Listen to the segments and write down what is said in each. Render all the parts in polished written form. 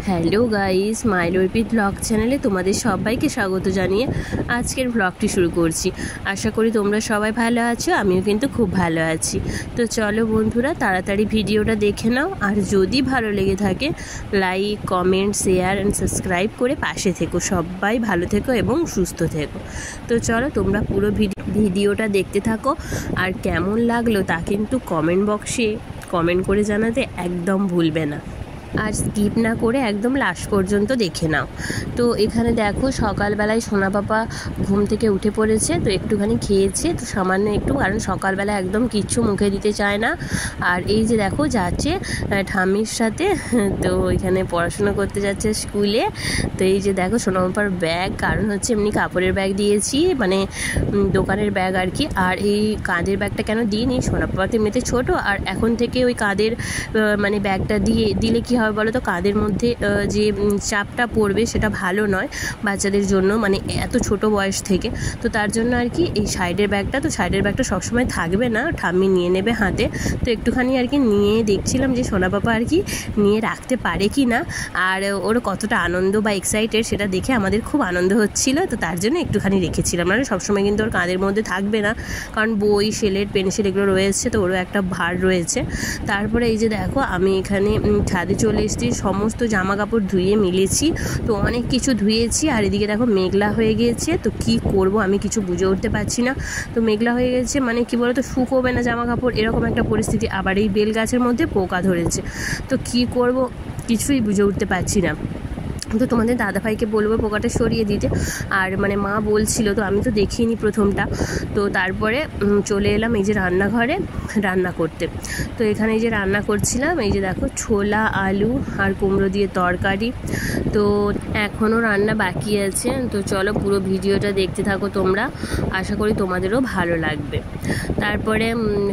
Hello guys, মাইলরপিট blog চ্যানেলে তোমাদের সবাইকে স্বাগত জানিয়ে আজকের ব্লগটি শুরু করছি। আশা করি তোমরা সবাই ভালো আছো, আমিও কিন্তু খুব ভালো আছি। তো চলো বন্ধুরা, তাড়াতাড়ি ভিডিওটা দেখে নাও, আর যদি ভালো লেগে থাকে like, comment, share and subscribe করে পাশে থেকো। সবাই ভালো থেকো এবং সুস্থ থেকো। তো চলো তোমরা পুরো ভিডিওটা দেখতে থাকো, আর কেমন লাগলো তা কিন্তু কমেন্ট বক্সে কমেন্ট করে জানাতে একদম ভুলবে না, আর স্কিপ না করে একদম লাস্ট পর্যন্ত দেখে নাও। তো এখানে দেখো সকালবেলায় সোনা পাপা ঘুম থেকে উঠে পড়েছে, তো একটুখানি খেয়েছে, তো সামান্য একটু, কারণ সকালবেলা একদম কিচ্ছু মুখে দিতে চায় না। আর এই যে দেখো যাচ্ছে ঠাম্মির সাথে, তো এখানে পড়াশোনা করতে যাচ্ছে স্কুলে। তো এই যে দেখো সোনা পাপার ব্যাগ, কারণ হচ্ছে এমনি কাপড়ের ব্যাগ দিয়েছি, মানে দোকানের ব্যাগ আর কি। আর এই কাঁধের ব্যাগটা কেন দিইনি, সোনা পাপা তো এমনিতে ছোটো, আর এখন থেকে ওই কাঁধের মানে ব্যাগটা দিলে কি হবে বলো তো, কাঁধের মধ্যে যে চাপটা পড়বে সেটা ভালো নয় বাচ্চাদের জন্য, মানে এত ছোট বয়স থেকে। তো তার জন্য আর কি এই সাইডের ব্যাগটা, তো সাইডের ব্যাগটা সবসময় থাকবে না, ঠাম্মি নিয়ে নেবে হাতে। তো একটুখানি আর কি নিয়ে দেখছিলাম যে সোনা পাপা আর কি নিয়ে রাখতে পারে কি না, আর ওর কতটা আনন্দ বা এক্সাইটেড সেটা দেখে আমাদের খুব আনন্দ হচ্ছিল। তো তার জন্য একটুখানি রেখেছিলাম, মানে সবসময় কিন্তু ওর কাঁধের মধ্যে থাকবে না, কারণ বই, স্লেট, পেন্সিল এগুলো রয়েছে, তো ওরও একটা ভার রয়েছে। তারপরে এই যে দেখো আমি এখানে ছাদে চলে এসেছি, সমস্ত জামা কাপড় ধুয়ে মিলেছি, তো অনেক কিছু ধুয়েছি। আর এদিকে দেখো মেঘলা হয়ে গিয়েছে, তো কি করব আমি কিছু বুঝে উঠতে পারছি না। তো মেঘলা হয়ে গেছে মানে কি বলো তো, শুকোবে না জামা কাপড়, এরকম একটা পরিস্থিতি। আবার এই বেল গাছের মধ্যে পোকা ধরেছে, তো কি করব কিছুই বুঝে উঠতে পারছি না। তো তোমাদের দাদাভাইকে বলবো পোকাটা সরিয়ে দিতে, আর মানে মা বলছিল, তো আমি তো দেখিনি প্রথমটা। তো তারপরে চলে এলাম এই যে রান্নাঘরে রান্না করতে। তো এখানে এই যে রান্না করছিলাম, এই যে দেখো ছোলা, আলু আর কুমড়ো দিয়ে তরকারি। তো এখনও রান্না বাকি আছে, তো চলো পুরো ভিডিওটা দেখতে থাকো তোমরা, আশা করি তোমাদেরও ভালো লাগবে। তারপরে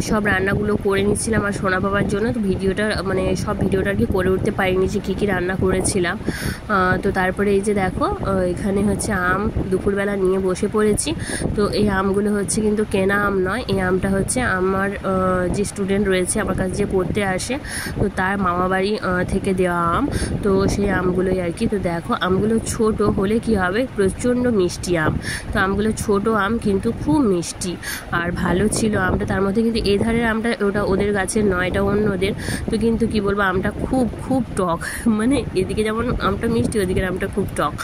সব রান্নাগুলো করে নিচ্ছিলাম আর সোনা বাবার জন্য, তো ভিডিওটা মানে সব ভিডিওটা আর কি করে উঠতে পারিনি যে কী কী রান্না করেছিলাম। তো তারপরে এই যে দেখো এখানে হচ্ছে আম দুপুরবেলা নিয়ে বসে পড়েছি। তো এই আমগুলো হচ্ছে কিন্তু কেনা আম নয়, এই আমটা হচ্ছে আমার যে স্টুডেন্ট রয়েছে আমার কাছে যে পড়তে আসে, তো তার মামাবাড়ি থেকে দেওয়া আম, তো সেই আমগুলোই আর কি। তো দেখো আমগুলো ছোট হলে কি হবে, প্রচণ্ড মিষ্টি আম। তো আমগুলো ছোট আম কিন্তু খুব মিষ্টি আর ভালো ছিল আমটা। তার মধ্যে কিন্তু এই ধারের আমটা ওটা ওদের গাছের নয়, এটা অন্যদের। তো কিন্তু কি বলবো, আমটা খুব খুব টক, মানে এদিকে যেমন আমটা মিষ্টি, ওদিকের আমটা খুব টক।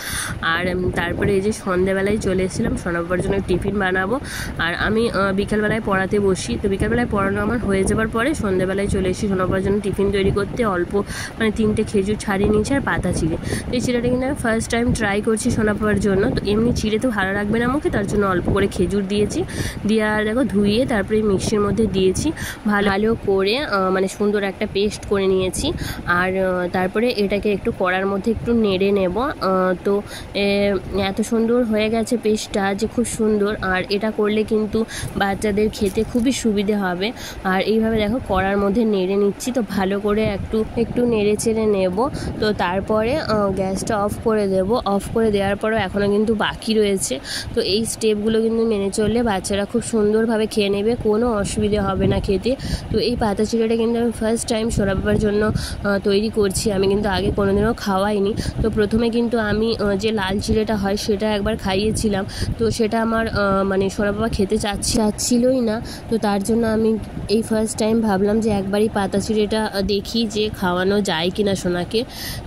আর তারপরে এই যে সন্ধ্যাবেলায় চলে এসেছিলাম সোনা বাবার জন্য টিফিন বানাবো। আর আমি বিকালবেলায় পড়াতে বসি, তো বিকালবেলায় পড়ানো আমার হয়ে যাবার পরে সন্ধ্যাবেলায় চলে এসেছি সোনা বাবার জন্য টিফিন তৈরি করতে। অল্প মানে 3টে খেজুর ছাড়িয়ে নিয়েছি আর পাতা চিড়ে। তো এই চিড়েটা কিন্তু আমি ফার্স্ট টাইম ট্রাই করছি সোনা বাবার জন্য। তো এমনি চিড়ে তো ভালো লাগবে না মুখে, তার জন্য অল্প করে খেজুর দিয়েছি, দিয়ে আর দেখো ধুয়ে তারপরে মিক্সির মধ্যে দিয়েছি, ভালো করে মানে সুন্দর একটা পেস্ট করে নিয়েছি। আর তারপরে এটাকে একটু কড়ার মধ্যে একটু নেড়ে নেব। তো এত সুন্দর হয়ে গেছে পেস্টটা যে খুব সুন্দর, আর এটা করলে কিন্তু বাচ্চাদের খেতে খুবই সুবিধে হবে। আর এইভাবে দেখো কড়ার মধ্যে নেড়ে নিচ্ছি, তো ভালো করে একটু নেড়ে চেড়ে নেব। তো তারপরে গ্যাসটা অফ করে দেব। অফ করে দেওয়ার পরও এখনও কিন্তু বাকি রয়েছে, তো এই স্টেপগুলো কিন্তু মেনে চললে বাচ্চারা খুব সুন্দরভাবে খেয়ে নেবে, কোনো অসুবিধে হবে না খেতে। তো এই পাতা চিড়েটা কিন্তু আমি ফার্স্ট টাইম সোনা বাবার জন্য তৈরি করছি, আমি কিন্তু আগে কোনোদিনও খাওয়াইনি। তো প্রথমে কিন্তু আমি যে লাল চিড়েটা হয় সেটা একবার খাইয়েছিলাম, তো সেটা আমার মানে সোনা বাবা খেতে চাচ্ছিলই না। তো তার জন্য আমি এই ফার্স্ট টাইম ভাবলাম যে একবারই পাতা চিড়েটা দেখি যে খাওয়ানো যায় কি না সোনাকে,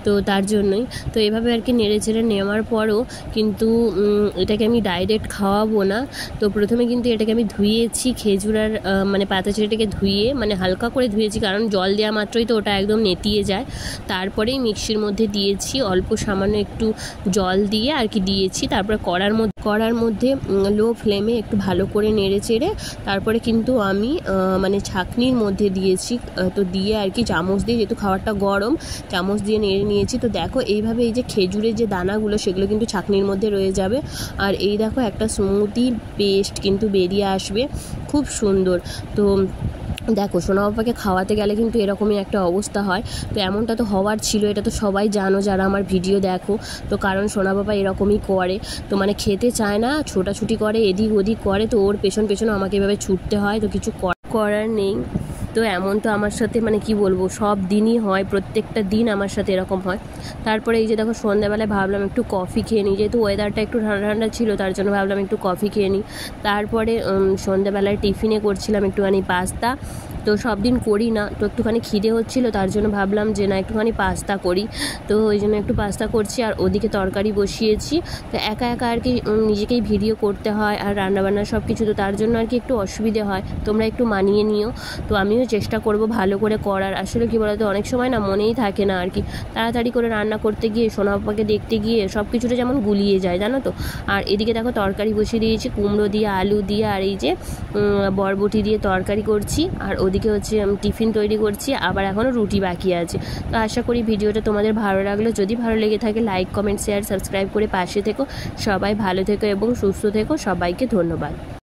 তো তার জন্যই। তো এভাবে আর কি নেড়ে চেড়ে নেওয়ার পরও কিন্তু এটাকে আমি ডাইরেক্ট খাওয়াবো না। তো প্রথমে কিন্তু এটাকে আমি ধুয়েছি, খেজুর আর মানে পাতা চিড়েটাকে ধুয়ে মানে হালকা করে ধুয়েছি, কারণ জল দেওয়া মাত্রই তো ওটা একদম নেতিয়ে যায়। তারপরেই মিক্সির মধ্যে দিয়েছি, অল্প সামান্য একটু জল দিয়ে আর কি দিয়েছি। তারপরে কড়ার মধ্যে লো ফ্লেমে একটু ভালো করে নেড়ে চেড়ে তারপরে কিন্তু আমি মানে ছাঁকনির মধ্যে দিয়েছি। তো দিয়ে আর কি চামচ দিয়ে, যেহেতু খাবারটা গরম, চামচ দিয়ে নেড়ে নিয়েছি। তো দেখো এইভাবে এই যে খেজুরের যে দানাগুলো সেগুলো কিন্তু ছাঁকনির মধ্যে রয়ে যাবে, আর এই দেখো একটা স্মুদি পেস্ট কিন্তু বেরিয়ে আসবে, খুব সুন্দর। তো দেখো সোনা বাবাকে খাওয়াতে গেলে কিন্তু এরকমই একটা অবস্থা হয়। তো এমনটা তো হওয়ার ছিল, এটা তো সবাই জানো যারা আমার ভিডিও দেখো। তো কারণ সোনা বাবা এরকমই করে, তো মানে খেতে চায় না, ছোটাছুটি করে, এদিক ওদিক করে, তো ওর পেছন পেছনে আমাকে এভাবে ছুটতে হয়, তো কিছু করার নেই। তো এমন তো আমার সাথে মানে কি বলবো, সব দিনই হয়, প্রত্যেকটা দিন আমার সাথে এরকম হয়। তারপরে এই যে দেখো সন্ধ্যাবেলায় ভাবলাম একটু কফি খেয়ে নিই, যেহেতু ওয়েদারটা একটু ঠান্ডা ঠান্ডা ছিল, তার জন্য ভাবলাম একটু কফি খেয়ে নিই। তারপরে সন্ধ্যাবেলায় টিফিনে করছিলাম একটুখানি পাস্তা। তো সব দিন করি না, তো একটুখানি খিদে হচ্ছিলো, তার জন্য ভাবলাম যে না একটুখানি পাস্তা করি। তো ওই জন্য একটু পাস্তা করছি, আর ওদিকে তরকারি বসিয়েছি। তো একা একা আর কি নিজেকেই ভিডিও করতে হয় আর রান্নাবান্না সব কিছু, তো তার জন্য আর কি একটু অসুবিধে হয়, তোমরা একটু মানিয়ে নিও। তো আমিও চেষ্টা করব ভালো করে করার। আসলে কী বলতো, অনেক সময় না মনেই থাকে না আর কি, তাড়াতাড়ি করে রান্না করতে গিয়ে সোনা পাপাকে দেখতে গিয়ে সব কিছুটা যেমন গুলিয়ে যায়, জানো তো। আর এদিকে দেখো তরকারি বসিয়ে দিয়েছি, কুমড়ো দিয়ে, আলু দিয়ে, আর এই যে বরবটি দিয়ে তরকারি করছি, আর ওদিকে হচ্ছে টিফিন তৈরি করছি, আবার এখনও রুটি বাকি আছে। তো আশা করি ভিডিওটা তোমাদের ভালো লাগলো। যদি ভালো লেগে থাকে লাইক, কমেন্ট, শেয়ার, সাবস্ক্রাইব করে পাশে থেকো। সবাই ভালো থেকো এবং সুস্থ থেকো। সবাইকে ধন্যবাদ।